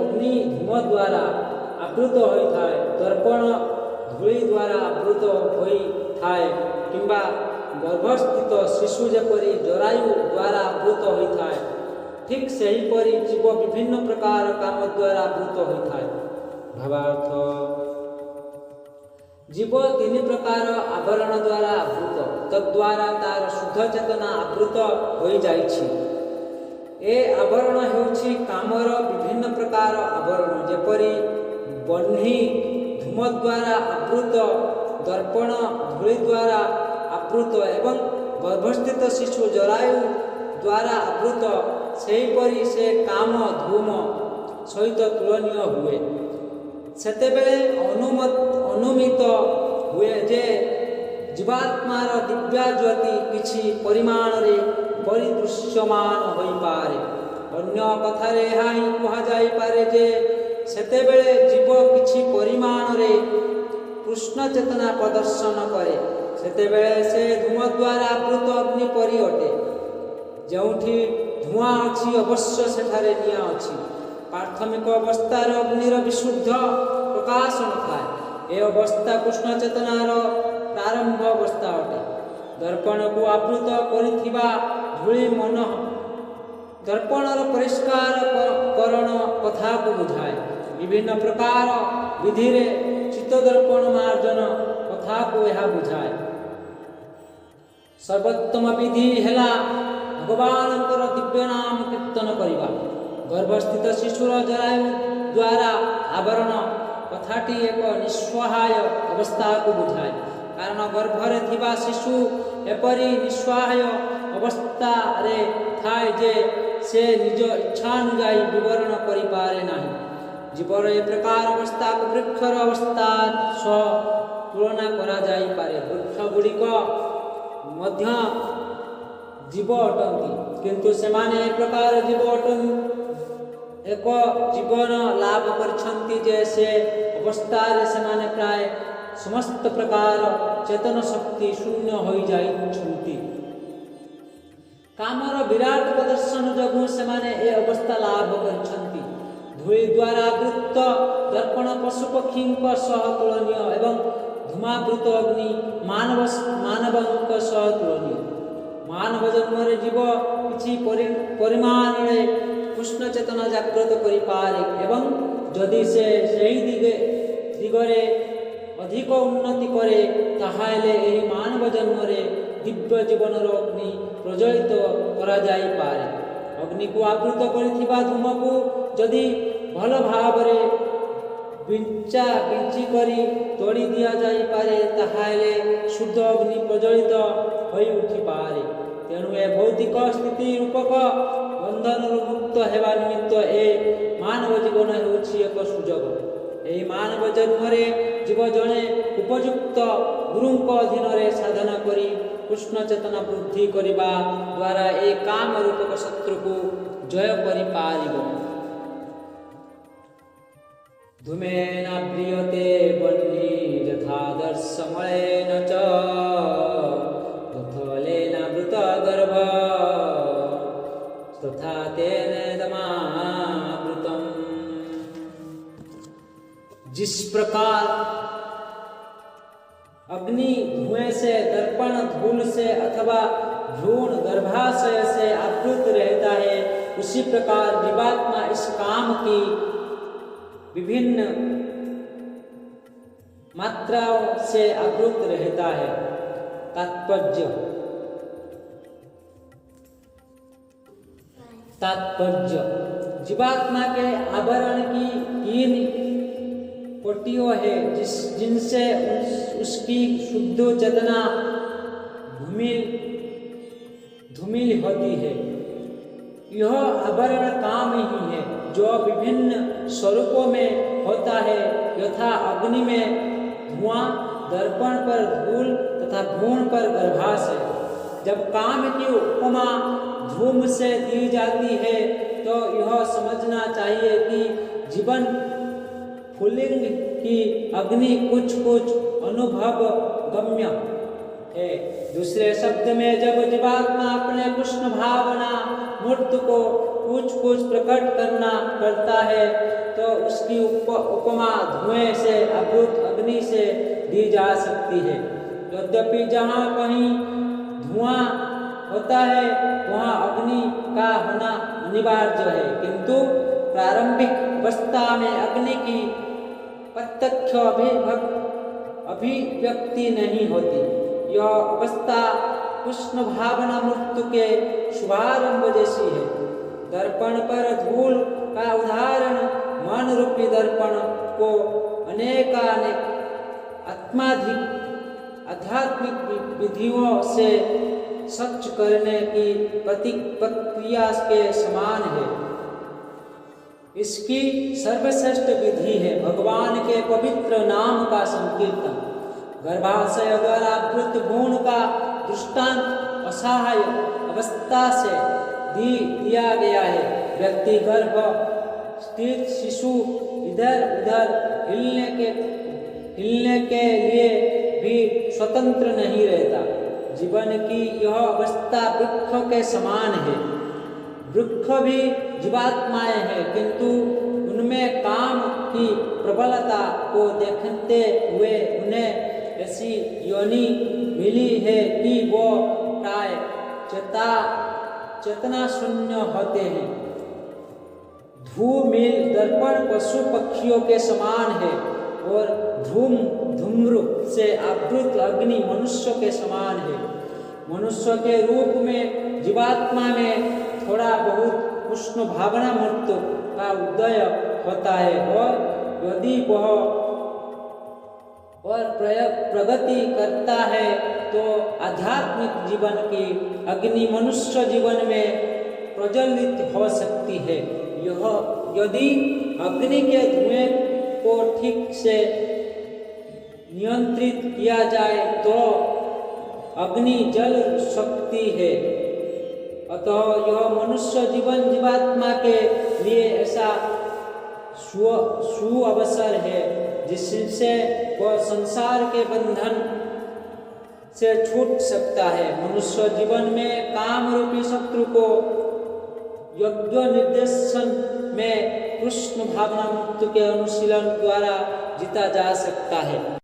अग्नि धूम द्वारा आवृत होता है, दर्पण धूଳି द्वारा आवृत होता है, किंबा गर्भस्थित शिशु जेपरी जरायु द्वारा आवृत होता है, ठीक सेहीपरि जीव विभिन्न प्रकार काम द्वारा आवृत होता है। भावार्थ, जीव तीन प्रकार आवरण द्वारा आवृत, तद्वारा तार शुद्ध चेतना आवृत हो जाइछि। ए आवरण हेउछि कामर विभिन्न प्रकार आवरण, जेपरि बह्नि धूम द्वारा आवृत, दर्पण धूଳି द्वारा आवृत एवं गर्भस्थित शिशु जरायु द्वारा आवृत। सेहीपरि से काम धूम सहित तुलनीय हुए। सेतेबेले अनुमित हुए जे जीवात्मार दिव्या ज्योति किछि परिमाण रे परिदृश्यमान होई पारे। अन्य कथारे ଏହା ହିଁ କୁହାଯାଇ ପାରେ ଯେ ସେତେବେଳେ ଜୀବ କିଛି ପରିମାଣରେ କୃଷ୍ଣ ଚେତନା ପ୍ରଦର୍ଶନ କରେ। ସେତେବେଳେ ସେ ଧୂମ ଦ୍ୱାରା ଆବୃତ ଅଗ୍ନି ପରି ଅଟେ। ଯେଉଁଠି ଧୂଆଁ ଅଛି ଅବଶ୍ୟ ସେଠାରେ ନିଆଁ ଅଛି। ପ୍ରାଥମିକ ଅବସ୍ଥାରେ ଅଗ୍ନିର ବିଶୁଦ୍ଧ ପ୍ରକାଶ ନଥାଏ। ଏ ଅବସ୍ଥା କୃଷ୍ଣ ଚେତନାର ପ୍ରାରମ୍ଭ ଅବସ୍ଥା ଅଟେ। ଦର୍ପଣକୁ ଆବୃତ କରିଥିବା ଧୂଳି ମନ ଦର୍ପଣର ପରିଷ୍କାର କରଣ କଥାକୁ ବୁଝାଏ। ବିଭିନ୍ନ ପ୍ରକାର ବିଧିରେ ଚିତ୍ତ ଦର୍ପଣ ମାର୍ଜନ କଥାକୁ ଏହା ବୁଝାଏ। ସର୍ବୋତ୍ତମ ବିଧି ହେଲା ଭଗବାନଙ୍କର ଦିବ୍ୟ ନାମ କୀର୍ତ୍ତନ କରିବା। ଗର୍ଭସ୍ଥିତ ଶିଶୁର ଜରାୟୁ ଦ୍ୱାରା ଆବରଣ କଥାଟି ଏକ ନିଃସହାୟ ଅବସ୍ଥାକୁ ବୁଝାଏ। କାରଣ ଗର୍ଭରେ ଥିବା ଶିଶୁ ଏପରି ନିଃସହାୟ ଅବସ୍ଥାରେ ଥାଏ ଯେ ସେ ନିଜ ଇଚ୍ଛାନୁଯାୟୀ ବିବରଣ କରିପାରେ ନାହିଁ। ଜୀବର ଏ ପ୍ରକାର ଅବସ୍ଥାକୁ ବୃକ୍ଷର ଅବସ୍ଥା ସହ ତୁଳନା କରାଯାଇପାରେ। ବୃକ୍ଷ ଗୁଡ଼ିକ ମଧ୍ୟ ଜୀବ ଅଟନ୍ତି, କିନ୍ତୁ ସେମାନେ ଏ ପ୍ରକାର ଜୀବ ଏକ ଜୀବନ ଲାଭ କରିଛନ୍ତି ଯେ ସେ ଅବସ୍ଥାରେ ସେମାନେ ପ୍ରାୟ ସମସ୍ତ ପ୍ରକାର ଚେତନ ଶକ୍ତି ଶୂନ୍ୟ ହୋଇଯାଇଛନ୍ତି। କାମର ବିରାଟ ପ୍ରଦର୍ଶନ ଯୋଗୁଁ ସେମାନେ ଏ ଅବସ୍ଥା ଲାଭ କରିଛନ୍ତି। ଧୂଳି ଦ୍ୱାରା ଆବୃତ ଦର୍ପଣ ପଶୁପକ୍ଷୀଙ୍କ ସହ ତୁଳନୀୟ ଏବଂ ଧୂମାବୃତ ଅଗ୍ନି ମାନବଙ୍କ ସହ ତୁଳନୀୟ। ମାନବ ଜନ୍ମରେ ଜୀବ କିଛି ପରିମାଣରେ କୃଷ୍ଣ ଚେତନା ଜାଗ୍ରତ କରିପାରେ ଏବଂ ଯଦି ସେ ସେହି ଦିଗରେ ଅଧିକ ଉନ୍ନତି କରେ, ତାହେଲେ ଏହି ମାନବ ଜନ୍ମରେ ଦିବ୍ୟ ଜୀବନର ଅଗ୍ନି ପ୍ରଜ୍ୱଳିତ କରାଯାଇପାରେ। ଅଗ୍ନିକୁ ଆବୃତ କରିଥିବା ଧୂମକୁ ଯଦି ଭଲ ଭାବରେ ବିଞ୍ଚି କରି ତୋଡ଼ି ଦିଆଯାଇପାରେ, ତାହେଲେ ଶୁଦ୍ଧ ଅଗ୍ନି ପ୍ରଜ୍ୱଳିତ ହୋଇ ଉଠିପାରେ। ତେଣୁ ଏ ଭୌତିକ ସ୍ଥିତି ରୂପକ ବନ୍ଧନରୁ ମୁକ୍ତ ହେବା ନିମିତ୍ତ ଏ ମାନବ ଜୀବନ ହେଉଛି ଏକ ସୁଯୋଗ। ଏହି ମାନବ ଜନ୍ମରେ ଜୀବ ଜଣେ ଉପଯୁକ୍ତ ଗୁରୁଙ୍କ ଅଧୀନରେ ସାଧନା କରି କୃଷ୍ଣ ଚେତନା ବୃଦ୍ଧି କରିବା ଦ୍ୱାରା ଏ କାମ ରୂପକ ଶତ୍ରୁକୁ ଜୟ କରିପାରିବ। ଧୂମେନ ପ୍ରିୟତେ ବହ୍ନି ଯଥାଦର୍ଶମଳେନ ଚ ତଥଲେନ ବୃତ ଗର୍ଭ तथा तेन दमावृतम्। जिस प्रकार अग्नि धुएं से, दर्पण धूल से अथवा भ्रूण गर्भाशय से आवृत रहता है, उसी प्रकार जीवात्मा इस काम की विभिन्न मात्राओं से आवृत रहता है। तात्पर्य जीवात्मा के आवरण की तीन कोटियों है, जिनसे उसकी शुद्ध चेतना धूमिल होती है। यह आवरण काम ही है जो विभिन्न स्वरूपों में होता है, यथा अग्नि में धुआं, दर्पण पर धूल तथा भ्रूण पर गर्भाशय। जब काम की उपमा धूम से दी जाती है तो यह समझना चाहिए कि जीवन फुलिंग की अग्नि कुछ अनुभव गम्य है। दूसरे शब्द में जब जीवात्मा अपने कृष्ण भावना मूर्त को कुछ प्रकट करता है तो उसकी उपमा धुएं से आवृत अग्नि से दी जा सकती है। यद्यपि जहाँ कहीं धुआं होता है वहाँ अग्नि का होना अनिवार्य है, किंतु प्रारंभिक अवस्था में अग्नि की प्रत्यक्ष अभिव्यक्ति नहीं होती। यह अवस्था कृष्ण भावना मृत्यु के शुभारंभ जैसी है। दर्पण पर धूल का उदाहरण मन रूपी दर्पण को अनेकानेक आध्यात्मिक विधियों से स्वच्छ करने की प्रक्रिया के समान है। इसकी सर्वश्रेष्ठ विधि है भगवान के पवित्र नाम का संकीर्तन। गर्भाशय द्वारा आवृत भ्रूण का दृष्टांत असहाय अवस्था से दिया गया है। व्यक्ति गर्भ स्थित शिशु इधर उधर हिलने के लिए भी स्वतंत्र नहीं रहता। जीवन की यह अवस्था वृक्ष के समान है। वृक्ष भी जीवात्माएं हैं, किंतु उनमें काम की प्रबलता को देखते हुए उन्हें ऐसी योनि मिली है कि वो प्राय चेतना शून्य होते हैं। धूमिल दर्पण पशु पक्षियों के समान है और धूम्र से आवृत अग्नि मनुष्य के समान है। मनुष्य के रूप में जीवात्मा में थोड़ा बहुत कृष्ण भावना मृत्यु का उदय होता है, और यदि वह प्रगति करता है तो आध्यात्मिक जीवन की अग्नि मनुष्य जीवन में प्रज्वलित हो सकती है। यह यदि अग्नि के धुएं को ठीक से नियंत्रित किया जाए तो अग्नि जल सकती है। अतः यह मनुष्य जीवन जीवात्मा के लिए ऐसा सुअवसर है जिससे वह संसार के बंधन से छूट सकता है। मनुष्य जीवन में काम रूपी शत्रु को यज्ञ निर्देशन में कृष्ण भावना मुक्त के अनुशीलन द्वारा जीता जा सकता है।